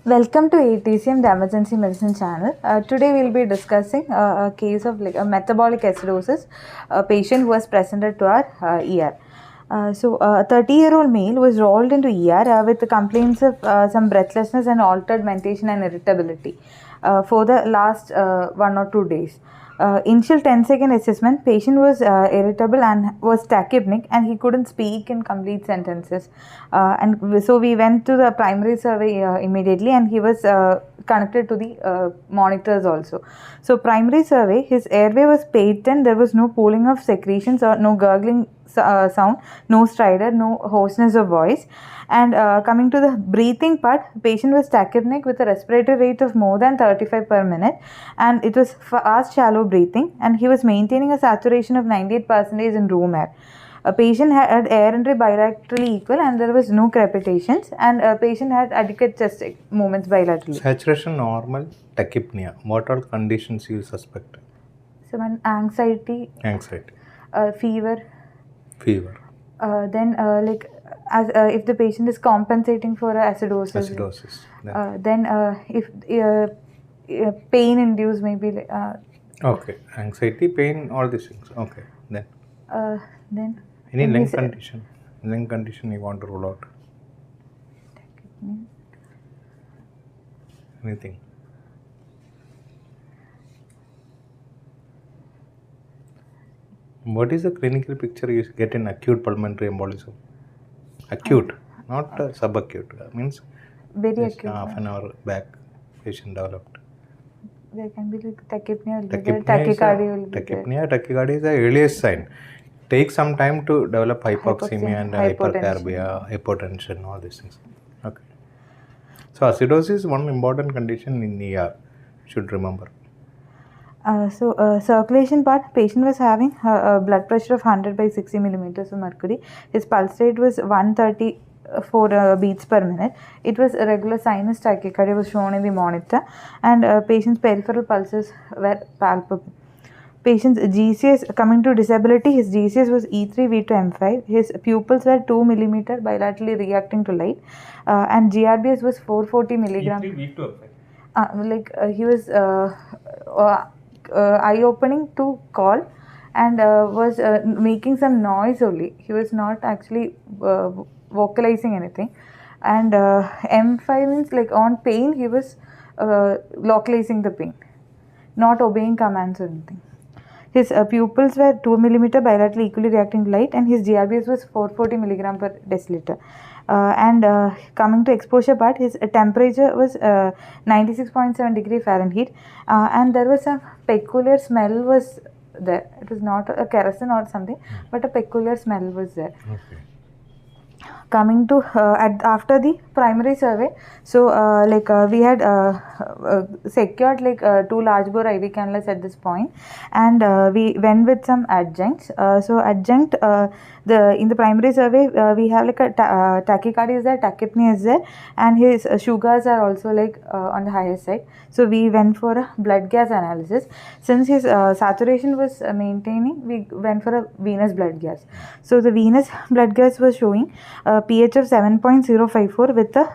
Welcome to ATCM, the Emergency Medicine channel. Today we'll be discussing a case of a metabolic acidosis, a patient who was presented to our ER. A 30-year-old male was rolled into ER with the complaints of some breathlessness and altered mentation and irritability for the last 1 or 2 days. Initial 10-second assessment, patient was irritable and was tachypnic, and he couldn't speak in complete sentences. So we went to the primary survey immediately, and he was connected to the monitors also. So primary survey, his airway was patent, there was no pooling of secretions or no gurgling sound, no stridor, no hoarseness of voice. And coming to the breathing part, patient was tachypnic with a respiratory rate of more than 35 per minute, and it was fast shallow breathing, and he was maintaining a saturation of 98% in room air. A patient had air entry bilaterally equal, and there was no crepitations, and a patient had adequate chest movements bilaterally. Saturation normal, tachypnea. What all conditions you suspect? So anxiety, fever. Then if the patient is compensating for acidosis. Then if pain induced, maybe. Okay, anxiety, pain, all these things. Okay, then. Any lung condition? Lung condition you want to rule out? Anything? What is the clinical picture you get in acute pulmonary embolism? Acute, not subacute. Means very acute. Half an hour back, patient developed. There can be like tachypnea, tachycardia. Tachycardia is the earliest sign. Takes some time to develop hypoxemia and hypercarbia, hypotension, all these things. Okay. So acidosis is one important condition in ER. Should remember. Circulation part, patient was having a blood pressure of 100 by 60 millimeters of mercury. His pulse rate was 134 beats per minute. It was a regular sinus tachycardia was shown in the monitor, and patient's peripheral pulses were palpable. Patient's GCS, coming to disability, his GCS was E3V to M5. His pupils were 2 millimeter bilaterally reacting to light, and GRBS was 440 milligram. E3V to M5. He was eye opening to call, and was making some noise only. He was not actually vocalizing anything. And M5 means like on pain, he was localizing the pain, not obeying commands or anything. His pupils were 2 millimeter bilaterally equally reacting to light, and his GRBS was 440 milligram per deciliter. Coming to exposure part, his temperature was 96.7 degree Fahrenheit, and there was a peculiar smell was there. It was not a kerosene or something, but a peculiar smell was there. Okay. Coming to after the primary survey, so we had secured 2 large bore IV cannulas at this point, and we went with some adjuncts. Adjunct, in the primary survey, we have like a tachycardia is there, tachypnea is there, and his sugars are also on the higher side. So we went for a blood gas analysis. Since his saturation was maintaining, we went for a venous blood gas. So the venous blood gas was showing pH of 7.054 with a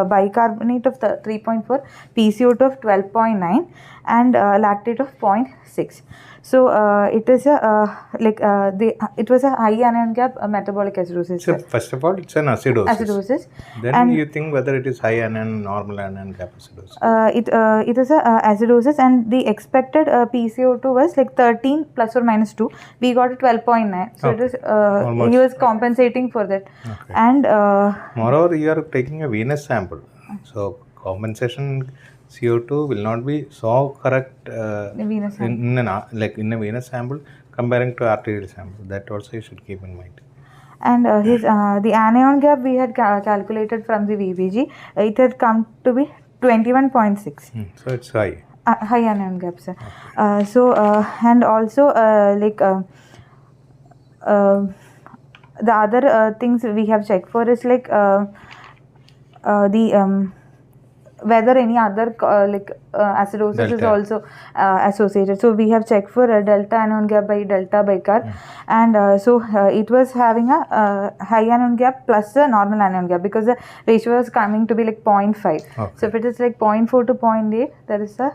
bicarbonate of 3.4, PCO2 of 12.9, and lactate of 0.6. So it is it was a high anion gap metabolic acidosis. So first of all, it's an acidosis. Then and you think whether it is high anion, normal anion gap acidosis. It is a acidosis, and the expected PCO2 was 13 plus or minus 2. We got a 12.9. So it is he was compensating for that. Okay. And moreover, you are taking a venous sample, so compensation CO2 will not be so correct in a venous sample comparing to arterial sample. That also you should keep in mind. And his the anion gap we had calculated from the VBG. It had come to be 21.6. So it's high. High anion gap, sir. Okay. And also the other things we have checked for is whether any other acidosis is Delta. also associated. So we have checked for delta anion gap by delta bicarb, and it was having a high anion gap plus a normal anion gap, because the ratio was coming to be like 0.5. Okay. So if it is like 0.4 to 0.8, there is a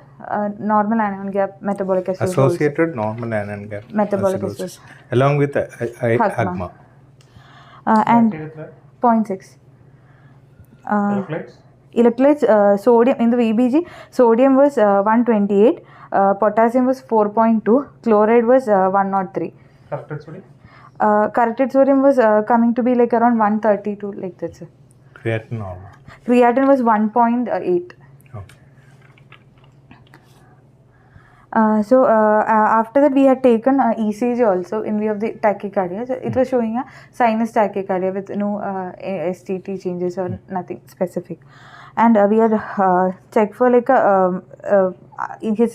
normal anion gap metabolic acidosis. Associated normal anion gap Metabolic acidosis, acidosis. along with Hagma. Hagma. And 0.6. Electrolytes, sodium in the VBG, sodium was 128, potassium was 4.2, chloride was 103. Corrected sodium was coming to be like around 132, like that, sir. Creatinine normal. Creatinine was 1.8. Okay. After that we had taken ECG also in view of the tachycardia. So it was showing a sinus tachycardia with no STT changes or nothing specific. And we had checked for like in his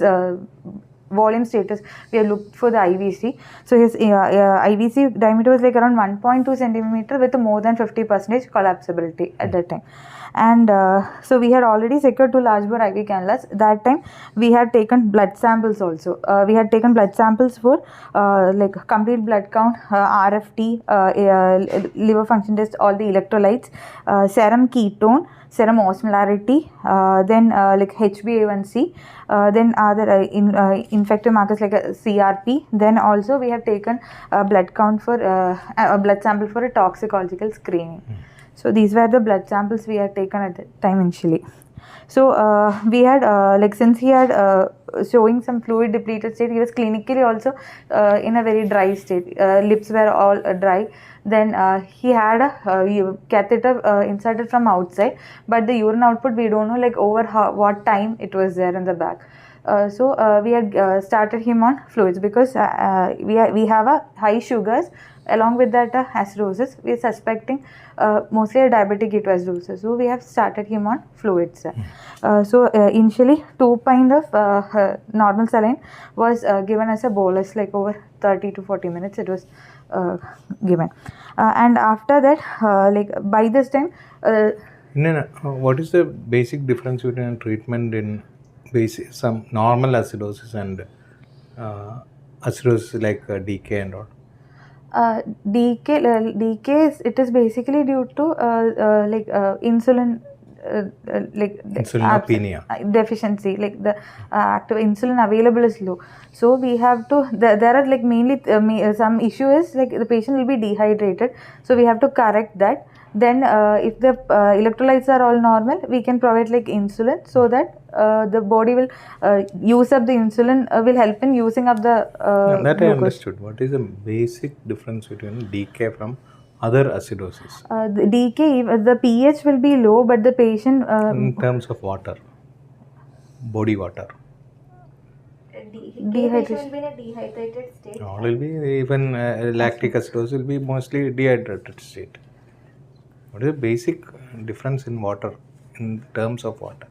volume status, we have looked for the IVC. So his IVC diameter was like around 1.2 centimeter with more than 50% collapsibility at that time. And so we had already secured 2 large bore IV cannulas. That time we had taken blood samples also. We had taken blood samples for like complete blood count, RFT, liver function test, all the electrolytes, serum ketone, serum osmolarity, then like HbA1c, then other infective markers like CRP. Then also we have taken blood count for a blood sample for a toxicological screening. So these were the blood samples we had taken at the time initially. So we had like since he had showing some fluid depleted state, he was clinically also in a very dry state. Lips were all dry. Then he had a catheter inserted from outside, but the urine output we don't know like over what time it was there in the back. So we had started him on fluids because we have a high sugars. Along with that acidosis, we are suspecting mostly a diabetic ketoacidosis. So we have started him on fluids. Initially 2 pint of normal saline was given as a bolus, like over 30 to 40 minutes it was given. And after that, like by this time... what is the basic difference between treatment in some normal acidosis and acidosis like DK and all? DK it is basically due to insulin insulinopenia deficiency, like the active insulin available is low. So we have to there are like mainly some issue is like the patient will be dehydrated, so we have to correct that. Then if the electrolytes are all normal, we can provide like insulin, so that the body will use up the insulin, will help in using up the that glucose. I understood. What is the basic difference between DK from other acidosis? The DK, the pH will be low, but the patient in terms of water, body water. Dehydration will be in a dehydrated state. All will be, even lactic acidosis will be mostly dehydrated state. What is the basic difference in water, in terms of water?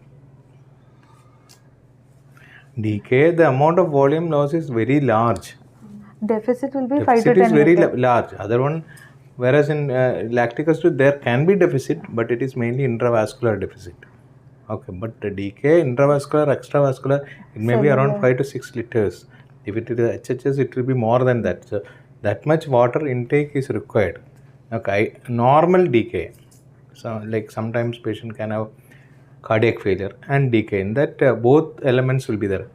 DK, the amount of volume loss is very large. Deficit will be Deficit 5 to 10 is very liter. large. Other one, whereas in lactic acid there can be deficit, but it is mainly intravascular deficit. Okay, but the DK, intravascular, extravascular, it may be around 5 to 6 liters. If it is HHS, it will be more than that. So that much water intake is required. Okay, normal DK. So like sometimes patient can have cardiac failure and DK. In that both elements will be there.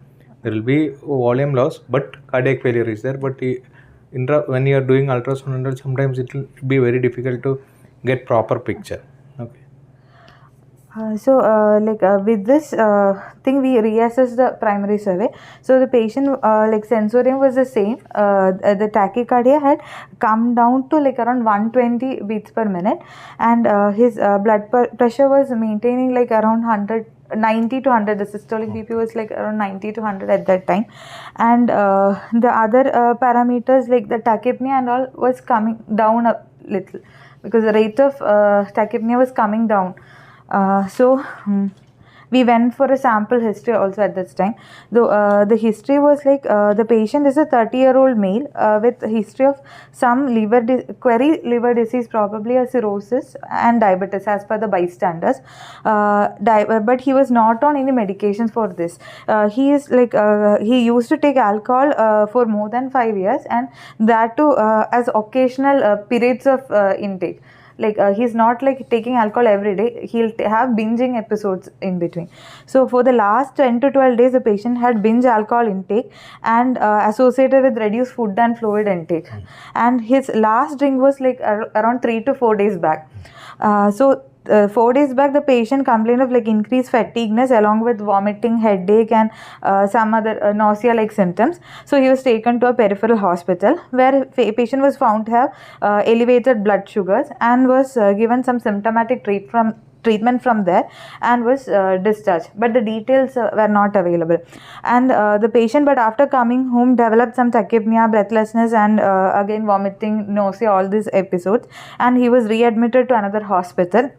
There will be volume loss, but cardiac failure is there. But when you are doing ultrasound, sometimes it will be very difficult to get proper picture. Okay. With this thing, we reassess the primary survey. So the patient, like sensorium was the same. The tachycardia had come down to like around 120 beats per minute, and his blood pressure was maintaining like around 90 to 100. The systolic BP was like around 90 to 100 at that time, and the other parameters like the tachypnea and all was coming down a little, because the rate of tachypnea was coming down. we went for a sample history also at this time. The history was like the patient is a 30-year-old male with history of some query liver disease, probably a cirrhosis and diabetes as per the bystanders. But he was not on any medications for this. He is like he used to take alcohol for more than 5 years, and that too as occasional periods of intake. Like he's not like taking alcohol every day. He'll have binging episodes in between. So for the last 10 to 12 days, the patient had binge alcohol intake and associated with reduced food and fluid intake. And his last drink was like around 3 to 4 days back. 4 days back, the patient complained of like increased fatigueness along with vomiting, headache, and some other nausea-like symptoms. So he was taken to a peripheral hospital where patient was found to have elevated blood sugars and was given some symptomatic treatment from there and was discharged, but the details were not available. And the patient, but after coming home, developed some tachypnea, breathlessness, and again vomiting, nausea, all these episodes, and he was readmitted to another hospital.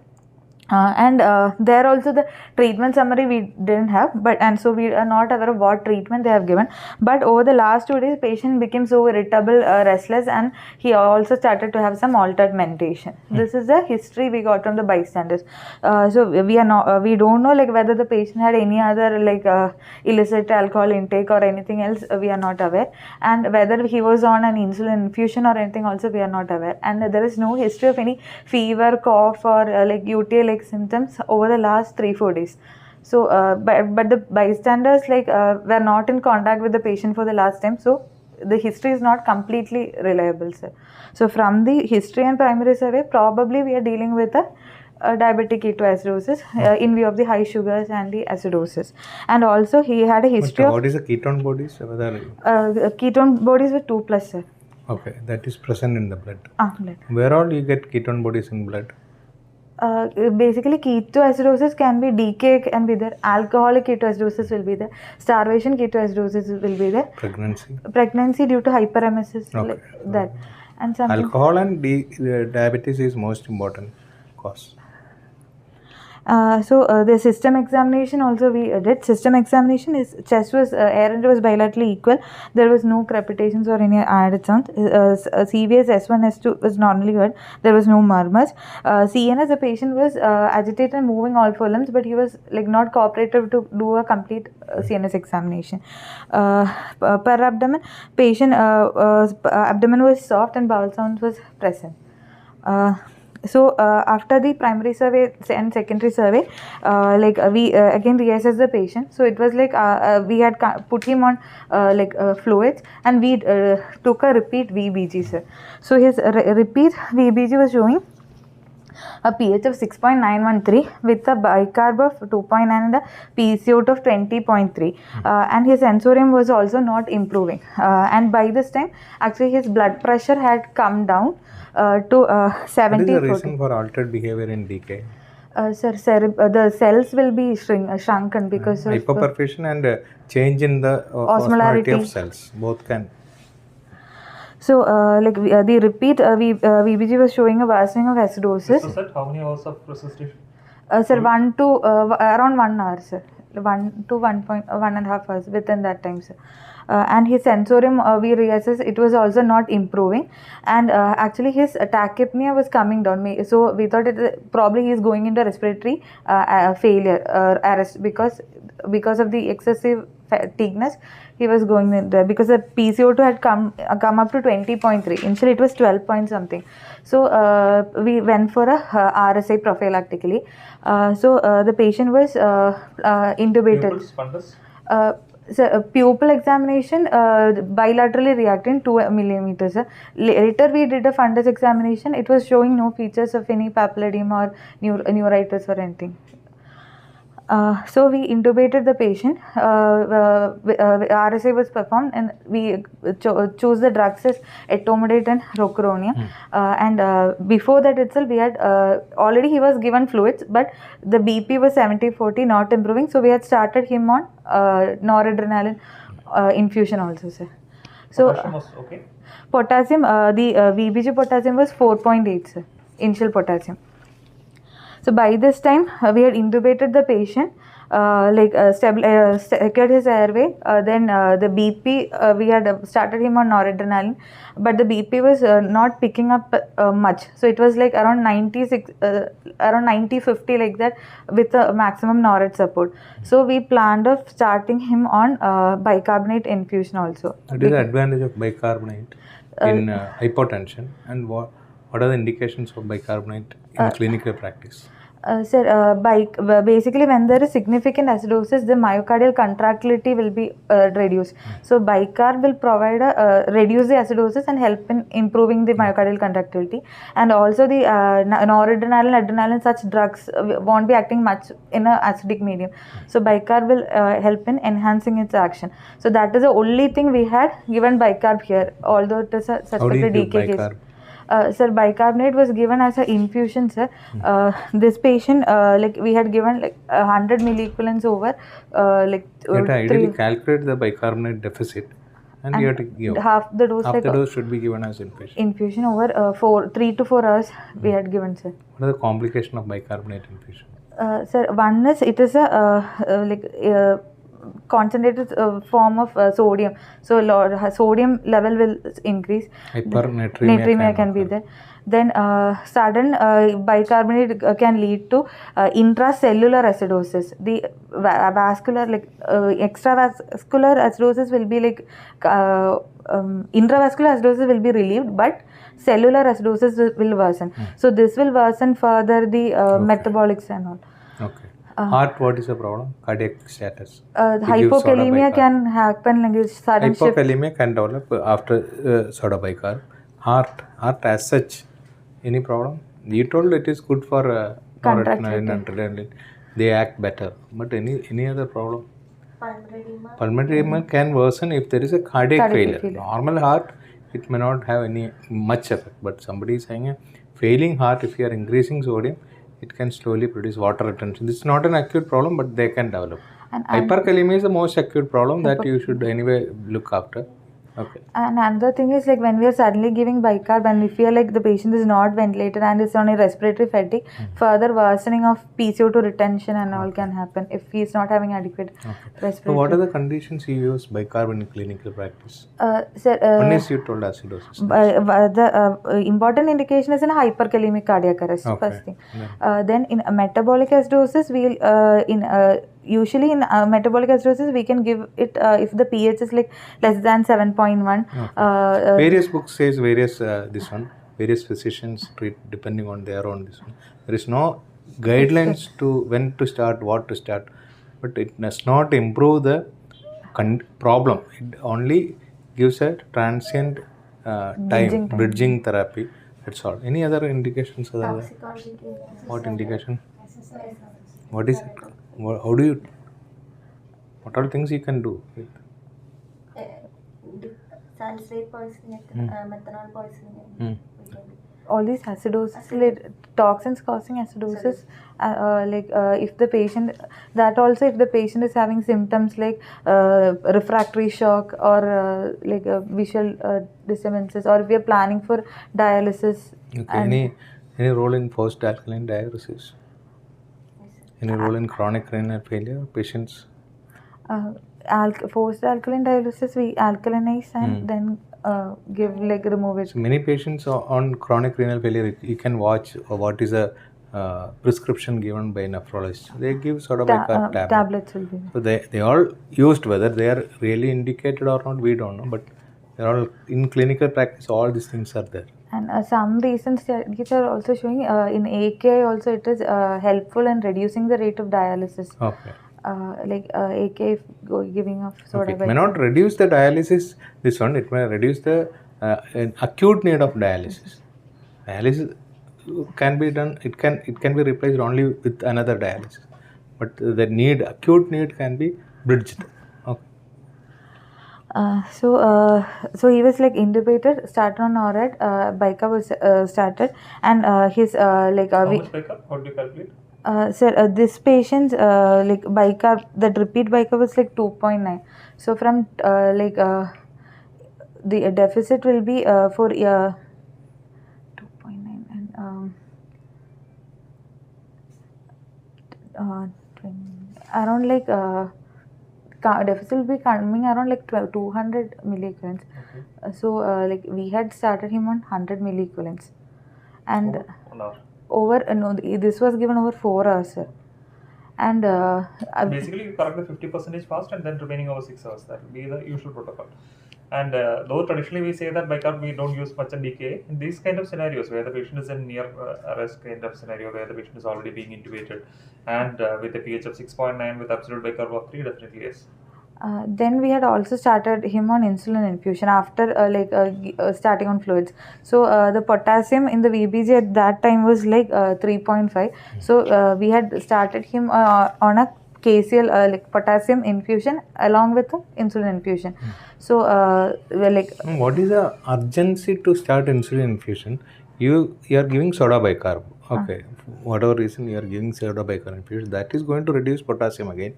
There also the treatment summary we didn't have, and so we are not aware of what treatment they have given. But over the last 2 days, patient became so irritable, restless, and he also started to have some altered mentation. This is the history we got from the bystanders. So we don't know like whether the patient had any other like illicit alcohol intake or anything else. We are not aware, and whether he was on an insulin infusion or anything also we are not aware. And there is no history of any fever, cough, or like UTI like symptoms over the last 3-4 days. So but the bystanders like were not in contact with the patient for the last time, so the history is not completely reliable, sir. So from the history and primary survey, probably we are dealing with a diabetic ketoacidosis in view of the high sugars and the acidosis. And also he had a history what is the ketone bodies? Ketone bodies were 2+, sir. Okay, that is present in the blood. Blood. Where all you get ketone bodies in blood? Basically ketoacidosis can be DK and be there, alcoholic ketoacidosis will be there, starvation ketoacidosis will be there, pregnancy due to hyperemesis, okay. Like that, and some alcohol and diabetes is most important cause. The system examination also we did. System examination, his chest was air entry was bilaterally equal. There was no crepitations or any added sound. CVS S1 S2 was normally heard. There was no murmurs. CNS, the patient was agitated and moving all four limbs, but he was like not cooperative to do a complete CNS examination. Per abdomen, patient abdomen was soft and bowel sounds was present. After the primary survey and secondary survey, we again reassessed the patient. So it was like we had put him on fluids, and we took a repeat VBG, sir. So his repeat VBG was showing a pH of 6.913 with a bicarb of 2.9 and a PCO2 of 20.3, and his sensorium was also not improving, and by this time actually his blood pressure had come down to 70. What is the reason for altered behavior in DK? The cells will be shrunken because of hypoperfusion and change in the osmolarity of cells, both can. So, the repeat VBG was showing a worsening of acidosis. So, sir, how many hours of resuscitation? Sir, around 1 hour, sir. 1 to 1.5 hours within that time, sir. And his sensorium, we reassessed, it was also not improving, and actually his tachypnea was coming down. So we thought probably he is going into respiratory failure arrest because of the excessive fatigueness. He was going in there because the PCO2 had come up to 20.3. Initially it was 12 point something. So we went for a RSI prophylactically. The patient was intubated. Pupils, fundus? Pupil examination bilaterally reacting 2 millimeters. Later we did a fundus examination. It was showing no features of any papilledema or neuritis or anything. So we intubated the patient. RSI was performed, and we chose the drugs as etomidate and rocuronium. And before that itself, we had already he was given fluids, but the BP was 70/40, not improving. So we had started him on noradrenaline infusion also, sir. So Potassium was okay. Potassium, the VBG potassium was 4.8, sir. Initial potassium. So by this time we had intubated the patient. secured his airway. Then the BP, we had started him on noradrenaline, but the BP was not picking up much. So it was like around 96, around 90-50 like that, with a maximum norad support. So we planned of starting him on bicarbonate infusion also. What is the advantage of bicarbonate in hypotension, and what are the indications of bicarbonate in clinical practice? Sir, basically when there is significant acidosis, the myocardial contractility will be reduced. So bicarb will provide reduce the acidosis and help in improving the myocardial contractility. And also the noradrenaline, adrenaline, such drugs won't be acting much in an acidic medium. So bicarb will help in enhancing its action. So that is the only thing we had given bicarb here, although it is a How do you suspected give DK case. bicarb? Sir, bicarbonate was given as an infusion, sir. This patient, like we had given like 100 milliequivalents over, You have to ideally calculate the bicarbonate deficit, and you have to give half the dose, half like the dose should be given as infusion. infusion over 3 to 4 hours we had given, sir. What are the complications of bicarbonate infusion? Sir, one is it is a concentrated form of sodium. So sodium level will increase. Hypernatremia Can be there. Then sudden bicarbonate can lead to intracellular acidosis. The vascular, like extravascular acidosis will be like intravascular acidosis will be relieved, but cellular acidosis will worsen. So this will worsen further the metabolics and all. Okay. Heart, what is the problem? Cardiac status. Hypokalemia can happen like this sudden shift. Hypokalemia can develop after soda bicarb. Heart as such, any problem? You told it is good for noradrenaline and adrenaline. They act better. But any other problem? Pulmonary edema can worsen if there is a cardiac failure. Normal heart, it may not have any much effect. But somebody is saying a failing heart, if you are increasing sodium, it can slowly produce water retention. This is not an acute problem, but they can develop. Hyperkalemia is the most acute problem that you should anyway look after. Okay. And another thing is, like when we are suddenly giving bicarb and we feel like the patient is not ventilated and is on a respiratory fatigue, further worsening of PCO2 retention and all can happen if he is not having adequate respiratory. So what are the conditions you use bicarb in clinical practice? Sir, One is you told acidosis. the important indication is in hyperkalemic cardiac arrest. First thing. Then in metabolic acidosis, usually in metabolic acidosis we can give it if the pH is like less than 7.1. Various books says various physicians treat depending on their own this one. There is no guidelines to when to start, what to start, but it does not improve the problem. It only gives a transient time, bridging therapy. That's all. Any other indications other than what indication? What is it? How do you? What are things you can do? Salicylate poisoning, methanol poisoning. All these acidosis, toxins causing acidosis, if the patient, that also if the patient is having symptoms like refractory shock or visual disturbances, or if we are planning for dialysis. Okay. Any role in post-alkaline diuresis? Any role in chronic renal failure patients? Post-alkaline dialysis, we alkalinize and then remove it. So many patients on chronic renal failure, you can watch what is a prescription given by nephrologist. They give soda bicarb tablets will be. So they all used, whether they are really indicated or not, we don't know. But they are all in clinical practice. All these things are there. And some recent studies are also showing in AKI also it is helpful in reducing the rate of dialysis. Okay. AKI giving of soda bicarb. It may not reduce the dialysis. This one, it may reduce the acute need of dialysis. Dialysis can be done. It can be replaced only with another dialysis, but the acute need can be bridged. Okay. So he was like intubated, started on NORAD, bicarb was started, and his How much bicarb? How do you calculate? Sir, this patient's bicarb, the repeat bicarb was like 2.9. So from the deficit will be for 2.9 and around like deficit will be coming around like 200 milliequivalents. So like we had started him on 100 milliequivalents, and over no, this was given over 4 hours, sir. And basically you correct the 50% fast and then remaining over 6 hours. That will be the usual protocol. And though traditionally we say that bicarb we don't use much in DKA, in these kind of scenarios where the patient is in near arrest kind of scenario where the patient is already being intubated and with a pH of 6.9 with absolute bicarb of 3, definitely yes. Then we had also started him on insulin infusion after starting on fluids. So the potassium in the VBG at that time was like 3.5. So we had started him on a KCL like potassium infusion along with the insulin infusion. So what is the urgency to start insulin infusion? You are giving soda bicarb. Okay, whatever reason you are giving soda bicarb infusion, that is going to reduce potassium again.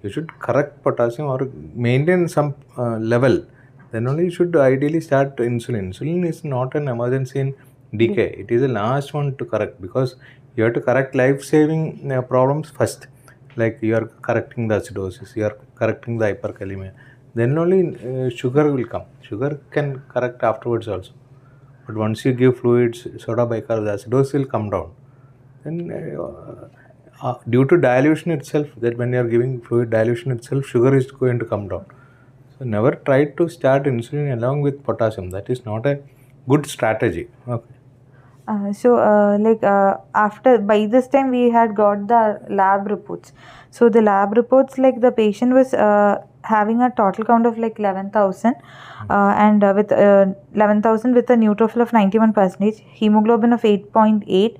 You should correct potassium or maintain some level. Then only you should ideally start insulin. Insulin is not an emergency in DK. It is the last one to correct because you have to correct life-saving problems first. Like you are correcting the acidosis, you are correcting the hyperkalemia. Then only sugar will come. Sugar can correct afterwards also. But once you give fluids, soda bicarb, the acidosis will come down. Then due to dilution itself, that when you are giving fluid dilution itself, sugar is going to come down. So never try to start insulin along with potassium. That is not a good strategy. Okay. After by this time we had got the lab reports. So the lab reports, like the patient was having a total count of like 11,000 and with 11,000 with a neutrophil of 91%, hemoglobin of 8.8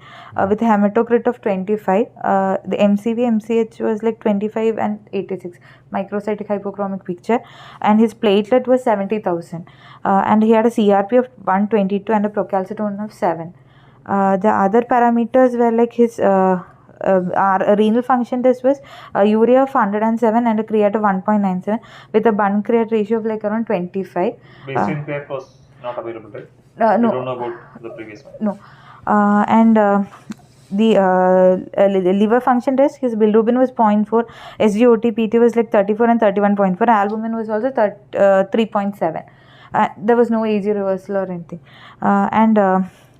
with a hematocrit of 25. The MCV MCH was like 25 and 86 microcytic hypochromic picture, and his platelet was 70,000 and he had a CRP of 122 and a procalcitonin of 7. The other parameters were like his our renal function test was urea of 107 and a creat of 1.97 with a bun creat ratio of like around 25. Baseline creat was not available, right? No. You don't know about the previous one. No. The liver function test, his bilirubin was 0.4, SGOT PT was like 34 and 31.4, albumin was also 3.7. There was no AG reversal or anything.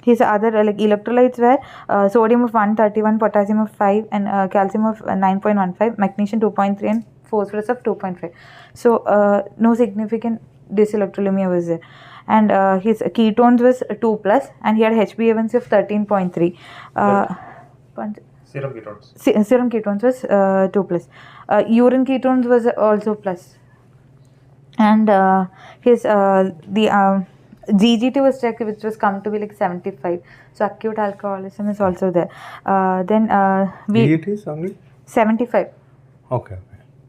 His other like electrolytes were sodium of 131, potassium of 5 and calcium of 9.15, magnesium 2.3 and phosphorus of 2.5. So no significant dyselectrolemia was there. And his ketones was 2+, and he had HbA1c of 13.3. Serum ketones. Serum ketones was 2+. Urine ketones was also plus. And his GGT was checked, which was come to be like 75. So acute alcoholism is also there. Then GGT is only 75. Okay.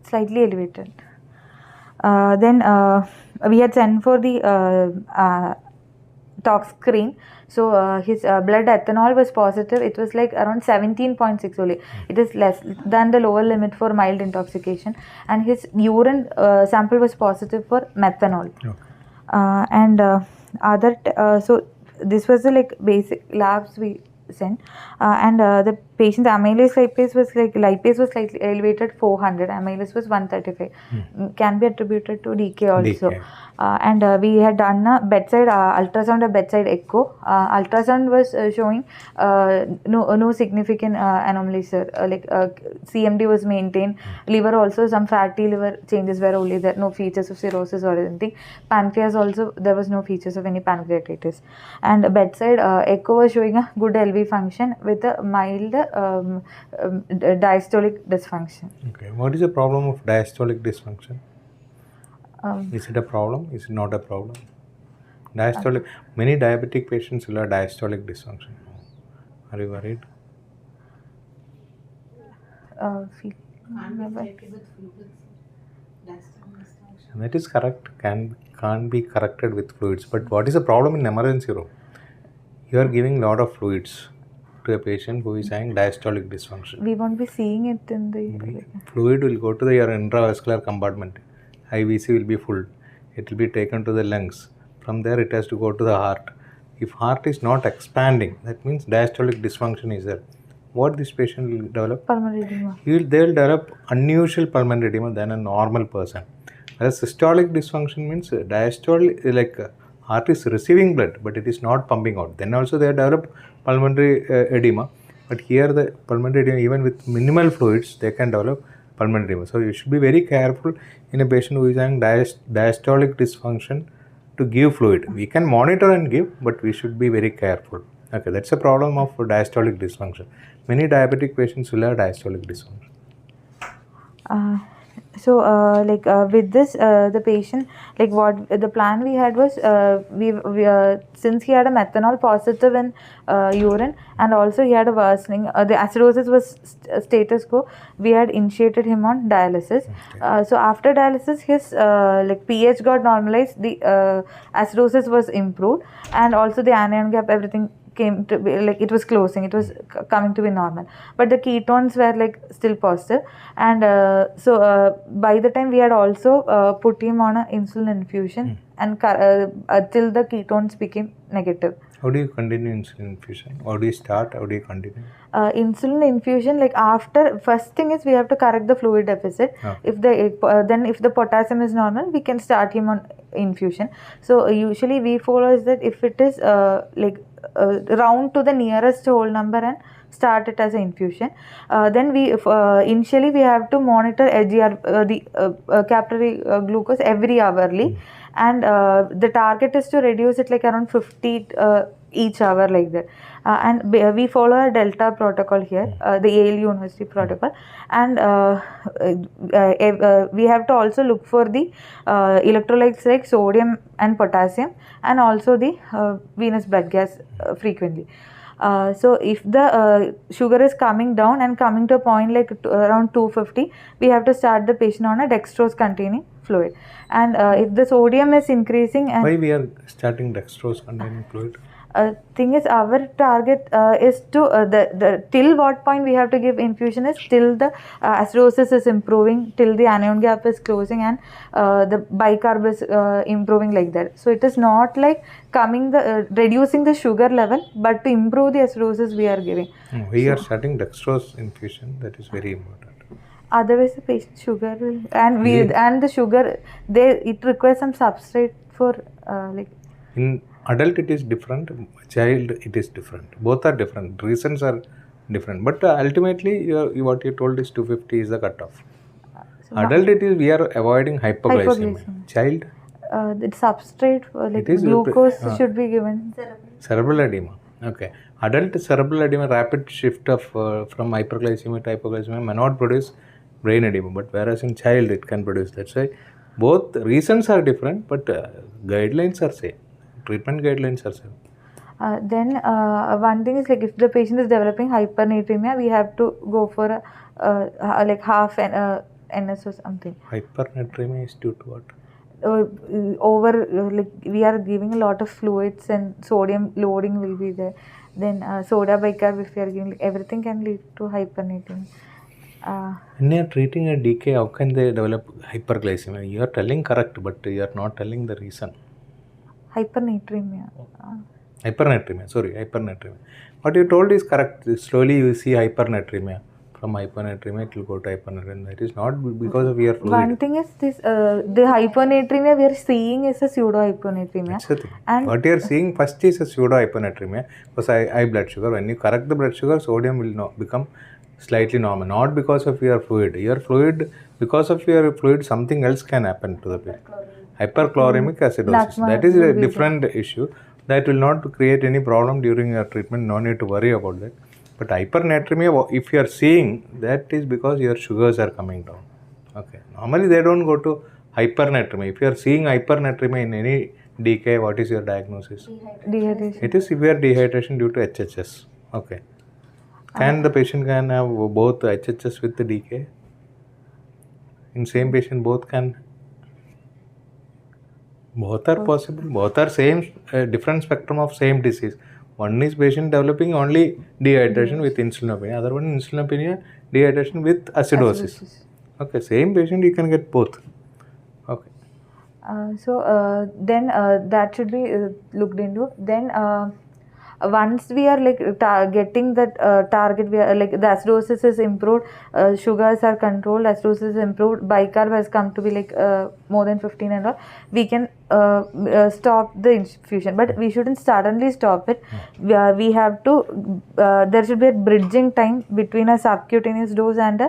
Slightly elevated. Then we had sent for the tox screen. So his blood ethanol was positive. It was like around 17.6 only. It is less than the lower limit for mild intoxication. And his urine sample was positive for methanol. Okay. So this was the like basic labs we sent. The patient's amylase lipase was slightly elevated 400, amylase was 135. Can be attributed to DK also. DK. We had done a bedside ultrasound, a bedside echo. Ultrasound was showing no significant anomalies, sir. CMD was maintained. Liver also, some fatty liver changes were only there, no features of cirrhosis or anything. Pancreas also, there was no features of any pancreatitis. And bedside echo was showing a good LV function with a mild diastolic dysfunction. Okay. What is the problem of diastolic dysfunction? Is it a problem? Is it not a problem? Diastolic. Many diabetic patients will have diastolic dysfunction. Are you worried? That is correct. Can't be corrected with fluids. But what is the problem in emergency room? You are giving lot of fluids to a patient who is having diastolic dysfunction. We won't be seeing it in the fluid will go to your intravascular compartment. IVC will be full. It will be taken to the lungs. From there it has to go to the heart. If heart is not expanding, that means diastolic dysfunction is there. what this patient will develop? Pulmonary edema. They'll develop unusual pulmonary edema than a normal person. Whereas systolic dysfunction means diastole, like heart is receiving blood, but it is not pumping out. Then also they develop pulmonary edema. But here the pulmonary edema, even with minimal fluids, they can develop pulmonary edema. So you should be very careful in a patient who is having diastolic dysfunction to give fluid. We can monitor and give, but we should be very careful. Okay, that's a problem of diastolic dysfunction. Many diabetic patients will have diastolic dysfunction. With this, the patient, like what the plan we had was, since he had a methanol positive in urine, and also he had a worsening, the acidosis was status quo, we had initiated him on dialysis. Okay. So after dialysis, his pH got normalized, the acidosis was improved, and also the anion gap, everything came to be like it was closing, it was coming to be normal, but the ketones were like still positive. And by the time we had also put him on an insulin infusion, and till the ketones became negative. How do you continue insulin infusion? How do you start? How do you continue? Insulin infusion, like after, first thing is we have to correct the fluid deficit. Okay. If the potassium is normal, we can start him on infusion. So usually we follow is that if it is round to the nearest whole number and start it as an infusion. Then we initially we have to monitor HGR, the capillary glucose every hourly, and the target is to reduce it like around 50 each hour, like that. And we follow a Delta protocol here, the Yale University protocol, and we have to also look for the electrolytes like sodium and potassium, and also the venous blood gas frequently. So if the sugar is coming down and coming to a point like around 250, we have to start the patient on a dextrose containing fluid. And if the sodium is increasing, and why we are starting dextrose containing fluid? Thing is, our target is to the till what point we have to give infusion is till the acidosis is improving, till the anion gap is closing, and the bicarb is improving, like that. So it is not like coming the reducing the sugar level, but to improve the acidosis we are giving. We are starting dextrose infusion. That is very important. Otherwise, the patient sugar will, and the sugar, it requires some substrate for in adult it is different, child it is different. Both are different. Reasons are different. But ultimately, what you told is 250 is the cutoff. Adult it is, we are avoiding hypoglycemia. Child? The substrate glucose should be given. Cerebral edema. Okay. Adult cerebral edema, rapid shift of from hyperglycemia to hypoglycemia may not produce brain edema, but whereas in child it can produce. That's why both reasons are different, but guidelines are same. Treatment guidelines are same. Then one thing is, like, if the patient is developing hypernatremia, we have to go for like half NS or something. Hypernatremia is due to what? Like we are giving a lot of fluids and sodium loading will be there. Then soda bicarb, if we are giving, everything can lead to hypernatremia. When you are treating a DK, how can they develop hyperglycemia? You are telling correct, but you are not telling the reason. Hypernatremia. Hypernatremia. What you told is correct. Slowly you see hypernatremia. From hypernatremia it will go to hypernatremia. It is not because of your fluid. One thing is this, the hypernatremia we are seeing is a pseudo-hypernatremia. That's the thing. And what you are seeing first is a pseudo-hypernatremia because high blood sugar. When you correct the blood sugar, sodium will become slightly normal. Not because of your fluid. Because of your fluid, something else can happen to the patient. Hyperchloremic acidosis. That is a different issue. That will not create any problem during your treatment. No need to worry about that. But hypernatremia, if you are seeing, that is because your sugars are coming down. Okay. Normally they don't go to hypernatremia. If you are seeing hypernatremia in any DK, what is your diagnosis? Dehydration. It is severe dehydration due to HHS. Okay. Can the patient can have both HHS with the DK? In same patient, both can. Both are possible. Both are same, different spectrum of same disease. One is patient developing only dehydration with insulinopenia. Other one insulinopenia, dehydration with acidosis. Okay, same patient you can get both. Okay. Then that should be looked into. Then once we are like getting that target, we are like the acidosis is improved, sugars are controlled, acidosis is improved, bicarb has come to be like more than 15 and all, we can stop the infusion, but we shouldn't suddenly stop it. We have to there should be a bridging time between a subcutaneous dose and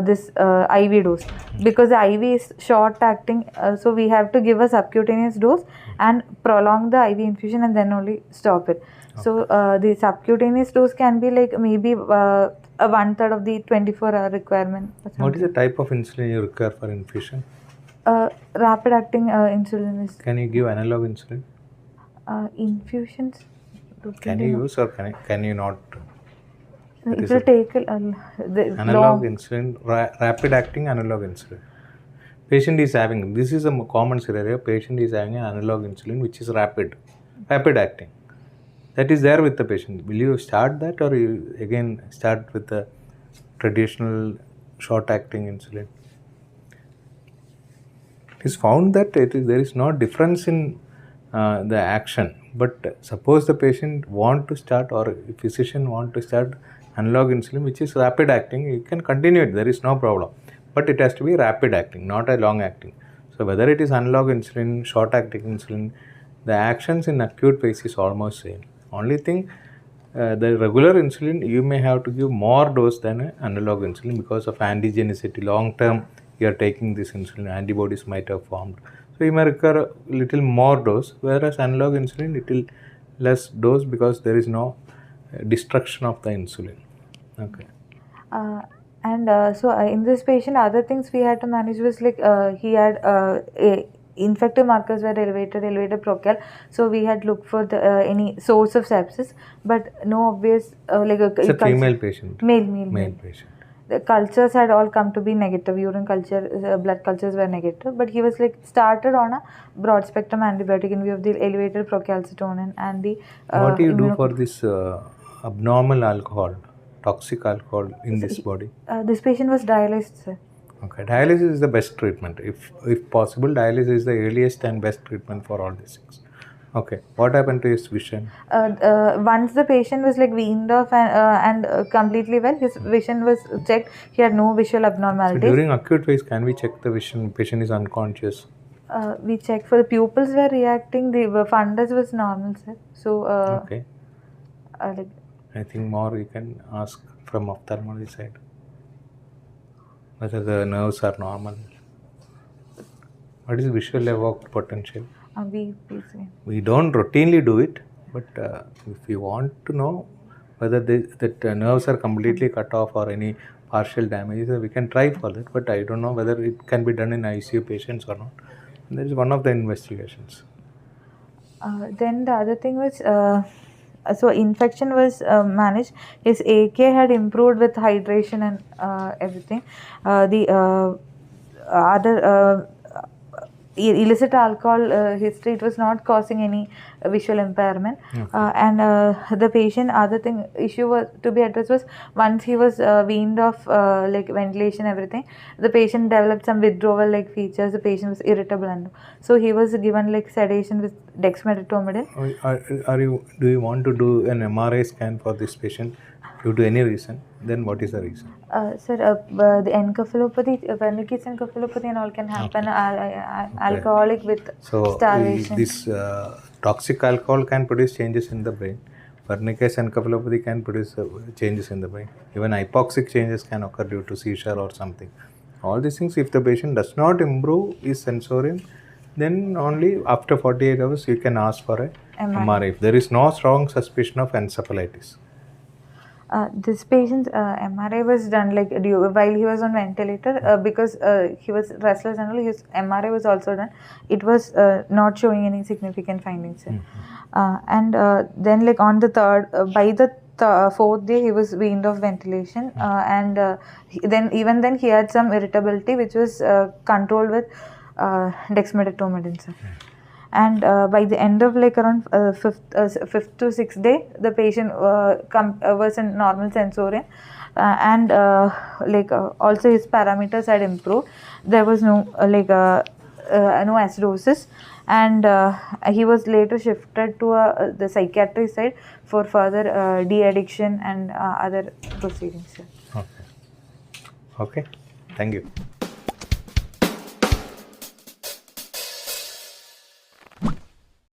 this IV dose, because the IV is short acting, so we have to give a subcutaneous dose and prolong the IV infusion and then only stop it. So the subcutaneous dose can be like maybe a 1/3 of the 24-hour requirement. What is the type of insulin you require for infusion? Rapid acting insulin is. Can you give analog insulin? Infusions. Can you use or can you not? It will take Analog insulin, rapid acting analog insulin. Patient is having, this is a common scenario, patient is having an analog insulin which is rapid acting. That is there with the patient. Will you start that, or you again start with the traditional short acting insulin? It is found that there is no difference in the action, but suppose the patient want to start, or physician want to start analog insulin which is rapid acting, you can continue it, there is no problem, but it has to be rapid acting, not a long acting. So whether it is analog insulin, short acting insulin, the actions in acute phase is almost same. Only thing, the regular insulin you may have to give more dose than an analog insulin because of antigenicity. Long term you are taking this insulin, antibodies might have formed, so you may require a little more dose, whereas analog insulin little less dose because there is no destruction of the insulin. Okay. So in this patient, other things we had to manage was like he had infective markers were elevated procal, so we had looked for the any source of sepsis, but no obvious It's a female patient. Male Patient. The cultures had all come to be negative. Urine culture, blood cultures were negative, but he was like started on a broad spectrum antibiotic in view of the elevated procalcitonin and the. What do you do for this abnormal alcohol, toxic alcohol in this body? This patient was dialyzed, sir. Okay, dialysis is the best treatment. If possible, dialysis is the earliest and best treatment for all these things. Okay, what happened to his vision? Once the patient was like weaned off and completely well, his vision was checked. He had no visual abnormalities. So during acute phase, can we check the vision? Patient is unconscious. We checked for the pupils were reacting. The fundus was normal, sir. So okay. Like, I think more you can ask from ophthalmology side whether the nerves are normal. What is visual evoked potential? We don't routinely do it, but if you want to know whether that nerves are completely cut off or any partial damage, we can try for that, but I don't know whether it can be done in ICU patients or not. And that is one of the investigations. Then the other thing was, so infection was managed. His AK had improved with hydration and everything. The other illicit alcohol history, it was not causing any visual impairment. And the patient, other thing issue was to be addressed was once he was weaned off like ventilation, everything, the patient developed some withdrawal like features. The patient was irritable, and so he was given like sedation with dexmedetomidine. Do you want to do an MRI scan for this patient due to any reason? Then what is the reason? Sir, the encephalopathy, Wernicke's encephalopathy and all can happen. Alcoholic with starvation. This toxic alcohol can produce changes in the brain. Wernicke's encephalopathy can produce changes in the brain. Even hypoxic changes can occur due to seizure or something. All these things, if the patient does not improve his sensorium, then only after 48 hours you can ask for a MRI. If there is no strong suspicion of encephalitis. This patient's MRI was done like while he was on ventilator because he was restless and all. His MRI was also done. It was not showing any significant findings. And then like on the third, by the fourth day he was weaned off ventilation, and then he had some irritability which was controlled with dexmedetomidine, sir. And by the end of like around fifth to sixth day, the patient was in normal sensorium, and also his parameters had improved. There was no no acidosis, and he was later shifted to the psychiatry side for further de-addiction and other proceedings. Okay. Okay. Thank you.